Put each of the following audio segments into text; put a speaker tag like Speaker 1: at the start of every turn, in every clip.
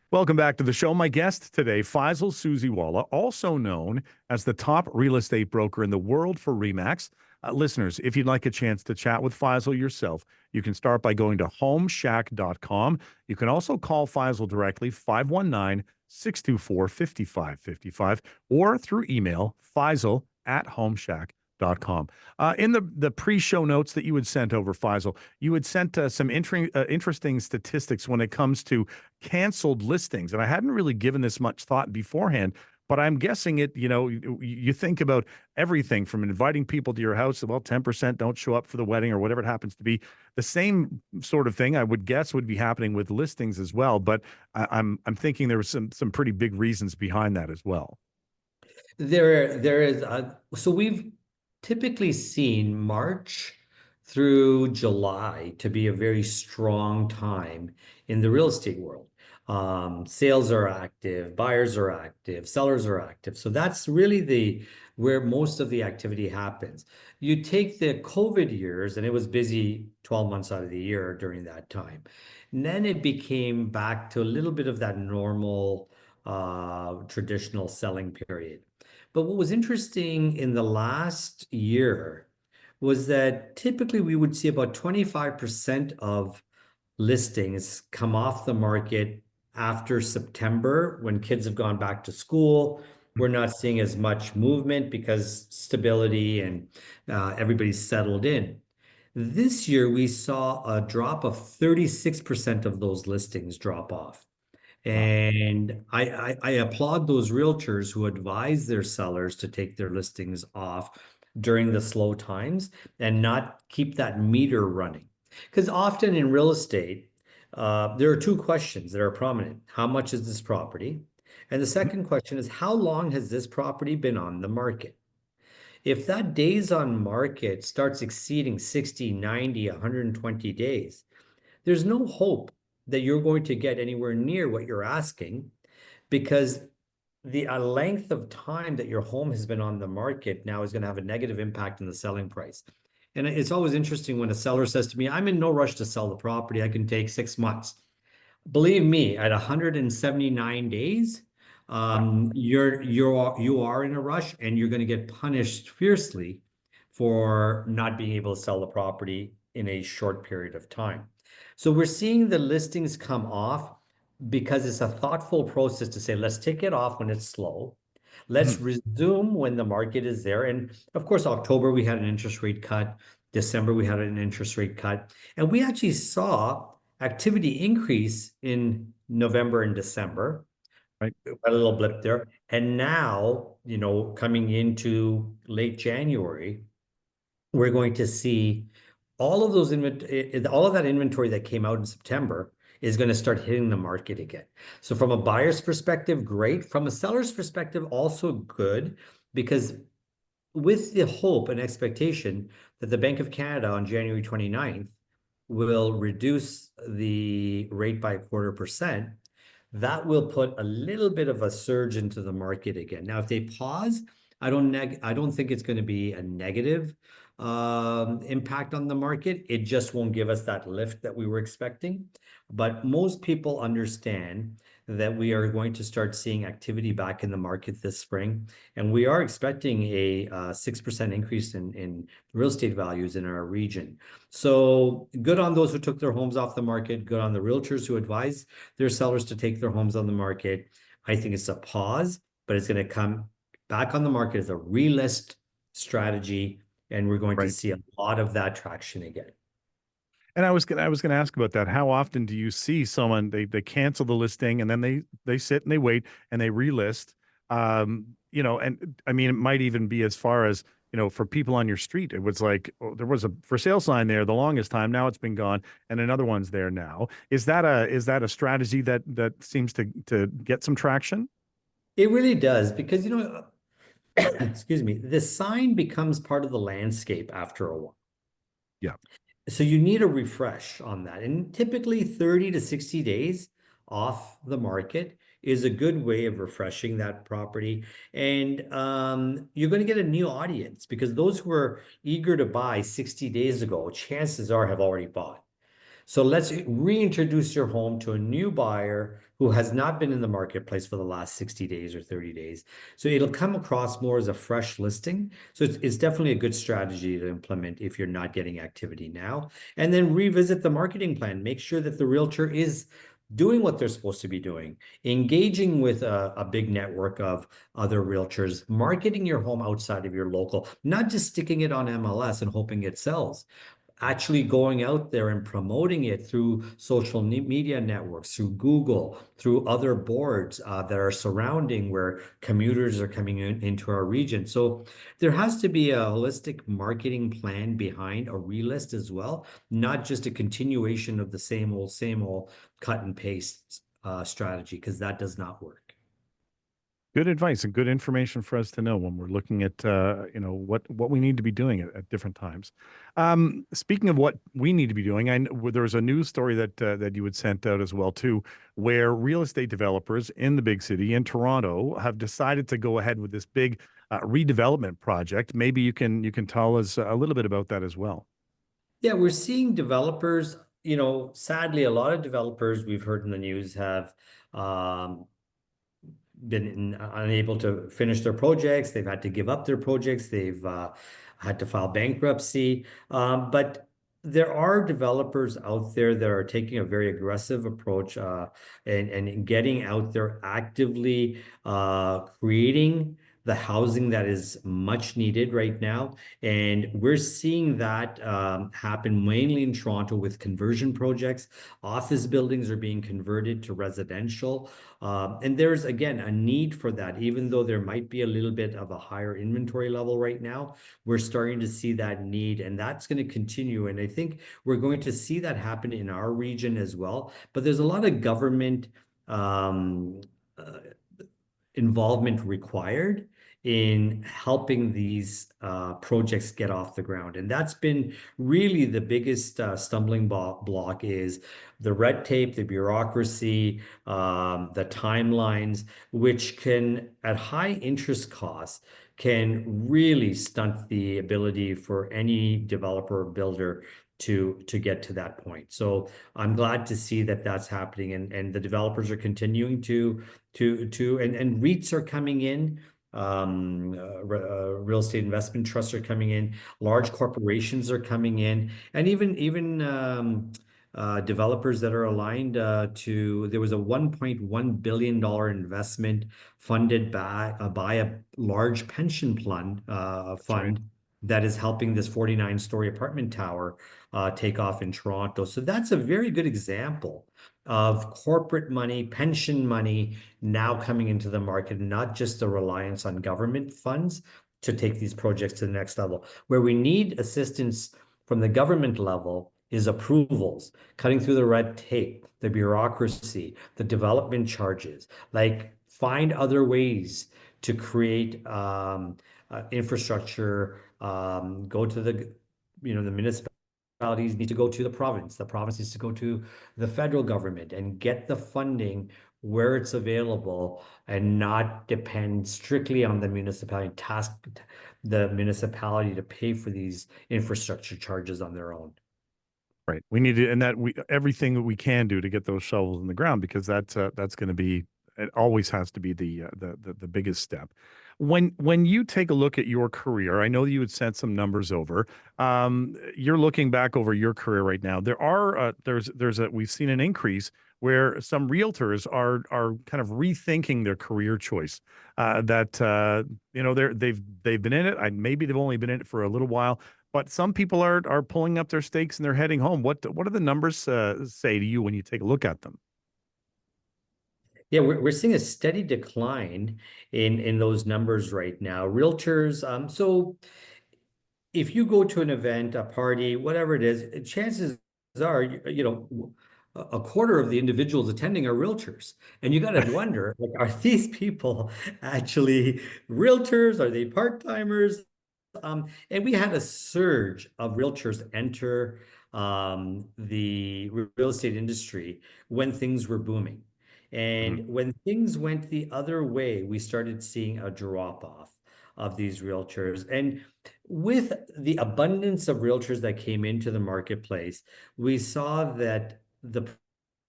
Speaker 1: Welcome back to the show. My guest today, Faisal Susiwala, also known as the top real estate broker in the world for REMAX. Listeners, if you'd like a chance to chat with Faisal yourself, you can start by going to homeshack.com. You can also call Faisal directly, 519-624-5555, or through email, faisal@homeshack.com. In the pre-show notes that you had sent over, Faisal, you had sent some interesting statistics when it comes to canceled listings. And I hadn't really given this much thought beforehand, but I'm guessing you think about everything from inviting people to your house. Well, 10% don't show up for the wedding or whatever it happens to be. The same sort of thing I would guess would be happening with listings as well. But I'm thinking there was some pretty big reasons behind that as well.
Speaker 2: There is so we've typically seen March through July to be a very strong time in the real estate world. Sales are active, buyers are active, sellers are active. So that's really where most of the activity happens. You take the COVID years, and it was busy 12 months out of the year during that time. And then it became back to a little bit of that normal traditional selling period. But what was interesting in the last year was that typically we would see about 25% of listings come off the market after September when kids have gone back to school. We're not seeing as much movement because stability and everybody's settled in. This year, we saw a drop of 36% of those listings drop off.
Speaker 1: Wow.
Speaker 2: And I applaud those realtors who advise their sellers to take their listings off during the slow times and not keep that meter running. Because often in real estate, there are two questions that are prominent. How much is this property? And the second question is, how long has this property been on the market? If that days on market starts exceeding 60, 90, 120 days, there's no hope that you're going to get anywhere near what you're asking, because the length of time that your home has been on the market now is going to have a negative impact on the selling price. And it's always interesting when a seller says to me, I'm in no rush to sell the property. I can take 6 months. Believe me, at 179 days, you are in a rush, and you're going to get punished fiercely for not being able to sell the property in a short period of time. So we're seeing the listings come off because it's a thoughtful process to say, let's take it off when it's slow. Let's resume when the market is there. And of course, October, we had an interest rate cut. December, we had an interest rate cut. And we actually saw activity increase in November and December.
Speaker 1: Right.
Speaker 2: A little blip there. And now, coming into late January, we're going to see all of that inventory that came out in September is going to start hitting the market again. So from a buyer's perspective, great. From a seller's perspective, also good, because with the hope and expectation that the Bank of Canada on January 29th will reduce the rate by 0.25%, that will put a little bit of a surge into the market again. Now, if they pause, I don't think it's going to be a negative impact on the market. It just won't give us that lift that we were expecting. But most people understand that we are going to start seeing activity back in the market this spring. And we are expecting a 6% increase in real estate values in our region. So good on those who took their homes off the market, good on the realtors who advise their sellers to take their homes on the market. I think it's a pause, but it's going to come back on the market as a relist strategy, and we're going to
Speaker 1: Right.
Speaker 2: see a lot of that traction again.
Speaker 1: And I was gonna ask about that. How often do you see someone they cancel the listing and then they sit and they wait and they relist? And I mean, it might even be as far as, for people on your street. It was like, oh, there was a for sale sign there the longest time. Now it's been gone, and another one's there now. Is that a strategy that seems to get some traction?
Speaker 2: It really does, because excuse me, the sign becomes part of the landscape after a while.
Speaker 1: Yeah.
Speaker 2: So you need a refresh on that. And typically 30 to 60 days off the market is a good way of refreshing that property. And you're going to get a new audience, because those who were eager to buy 60 days ago, chances are have already bought. So let's reintroduce your home to a new buyer who has not been in the marketplace for the last 60 days or 30 days. So it'll come across more as a fresh listing. So it's definitely a good strategy to implement if you're not getting activity now. And then revisit the marketing plan. Make sure that the realtor is doing what they're supposed to be doing, engaging with a big network of other realtors, marketing your home outside of your local, not just sticking it on MLS and hoping it sells, actually going out there and promoting it through social media networks, through Google, through other boards that are surrounding where commuters are coming into our region. So there has to be a holistic marketing plan behind a relist as well, not just a continuation of the same old cut and paste strategy, because that does not work.
Speaker 1: Good advice and good information for us to know when we're looking at what we need to be doing at different times. Speaking of what we need to be doing, there was a news story that you had sent out as well too, where real estate developers in the big city in Toronto have decided to go ahead with this big redevelopment project. Maybe you can tell us a little bit about that as well.
Speaker 2: Yeah, we're seeing developers, sadly, a lot of developers we've heard in the news have um, been unable to finish their projects. They've had to give up their projects. They've had to file bankruptcy. But there are developers out there that are taking a very aggressive approach and getting out there actively creating the housing that is much needed right now. And we're seeing that happen mainly in Toronto with conversion projects. Office buildings are being converted to residential. And there's, again, a need for that. Even though there might be a little bit of a higher inventory level right now, we're starting to see that need, and that's going to continue. And I think we're going to see that happen in our region as well. But there's a lot of government um, uh, involvement required in helping these projects get off the ground. And that's been really the biggest stumbling block is the red tape, the bureaucracy, the timelines, which can, at high interest costs, can really stunt the ability for any developer or builder to get to that point. So I'm glad to see that that's happening, and the developers are continuing and REITs are coming in. Real estate investment trusts are coming in. Large corporations are coming in, and even developers that are aligned to. There was a $1.1 billion investment funded by a large pension
Speaker 1: That's right.
Speaker 2: fund that is helping this 49-story apartment tower take off in Toronto. So that's a very good example of corporate money, pension money now coming into the market, not just a reliance on government funds to take these projects to the next level. Where we need assistance from the government level is approvals, cutting through the red tape, the bureaucracy, the development charges, like find other ways to create infrastructure, go to the municipalities need to go to the province needs to go to the federal government and get the funding where it's available and not depend strictly on the municipality, task the municipality to pay for these infrastructure charges on their own.
Speaker 1: Right. We need to, and that we everything that we can do to get those shovels in the ground because that's going to be it always has to be the biggest step. When you take a look at your career, I know you had sent some numbers over. You're looking back over your career right now. We've seen an increase where some realtors are kind of rethinking their career choice. That they've been in it. Maybe they've only been in it for a little while, but some people are pulling up their stakes and they're heading home. What do the numbers say to you when you take a look at them?
Speaker 2: Yeah, we're seeing a steady decline in those numbers right now. Realtors, so if you go to an event, a party, whatever it is, chances are, a quarter of the individuals attending are realtors. And you got to wonder, like, are these people actually realtors? Are they part-timers? And we had a surge of realtors enter the real estate industry when things were booming.
Speaker 1: Mhm.
Speaker 2: And when things went the other way, we started seeing a drop off of these realtors. And with the abundance of realtors that came into the marketplace, we saw that the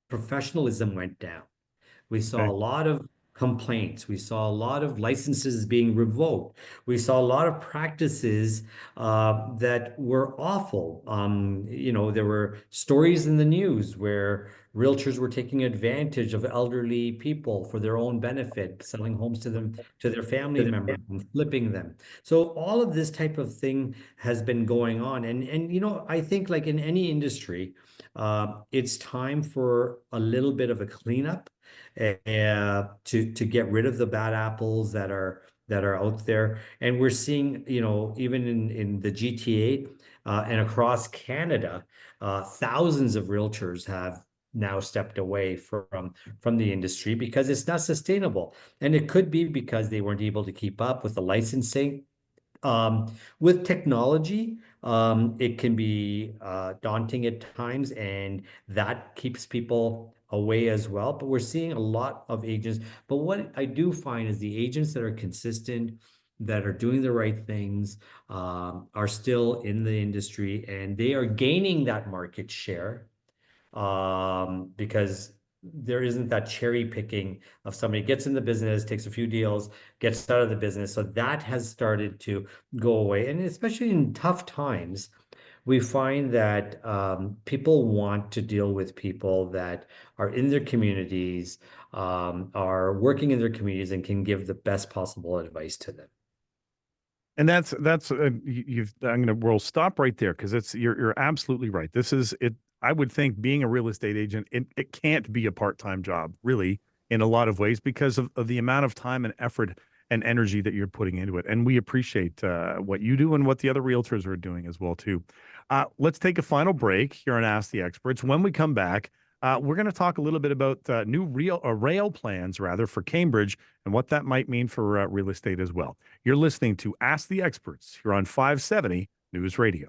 Speaker 2: professionalism went down. We saw a
Speaker 1: Okay.
Speaker 2: lot of complaints. We saw a lot of licenses being revoked. We saw a lot of practices that were awful. There were stories in the news where realtors were taking advantage of elderly people for their own benefit, selling homes to them, to their family members, and flipping them. So all of this type of thing has been going on. And I think like in any industry, it's time for a little bit of a cleanup to get rid of the bad apples that are out there. And we're seeing, even in the GTA and across Canada, thousands of realtors have now stepped away from the industry because it's not sustainable. And it could be because they weren't able to keep up with the licensing. With technology, it can be daunting at times, and that keeps people away as well. But we're seeing a lot of agents. But what I do find is the agents that are consistent, that are doing the right things, are still in the industry, and they are gaining that market share because there isn't that cherry picking of somebody gets in the business, takes a few deals, gets out of the business. So that has started to go away. And especially in tough times, we find that people want to deal with people that are in their communities, are working in their communities, and can give the best possible advice to them.
Speaker 1: And that's you've we'll stop right there because it's you're absolutely right. This is it. I would think being a real estate agent, it can't be a part-time job, really, in a lot of ways because of the amount of time and effort and energy that you're putting into it. And we appreciate what you do and what the other realtors are doing as well too. Let's take a final break here on Ask the Experts. When we come back, we're going to talk a little bit about new rail plans rather for Cambridge and what that might mean for real estate as well. You're listening to Ask the Experts here on 570 News Radio.